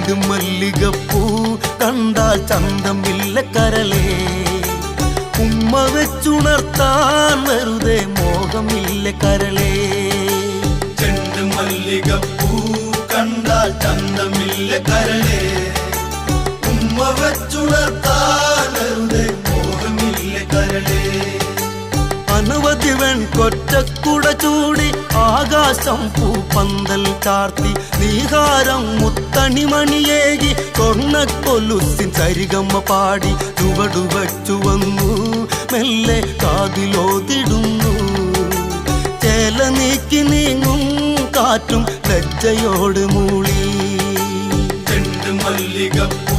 ചെണ്ടുമല്ലികപ്പൂ കണ്ടാൽ ചന്തമില്ല കരളേ, ഉമ്മ വെച്ചുണർത്താൻ വെറുതെ മോഹമില്ല കരളേ. ചെണ്ടുമല്ലികപ്പൂ കണ്ടാൽ ചന്തമില്ല കരളേ, ഉമ്മ വെച്ചുണർത്താൻ വെറുതെ മോഹമില്ല കരളേ. അനവധി വെൺകൊറ്റക്കുട ചൂടി ആകാശം പൂപ്പന്തൽ ചാർത്തി നീഹാരം മുത്തണിമണിയേകി സ്വർണ്ണക്കൊലുസിൻ സരിഗമ്മ പാടി ചുവടുവച്ചു വന്നു മെല്ലെ കാതിലോതിടുന്നു. ചേല നീക്കി നീങ്ങും കാറ്റും ലജ്ജയോട് മൂളി. ചെണ്ടുമല്ലികപ്പൂ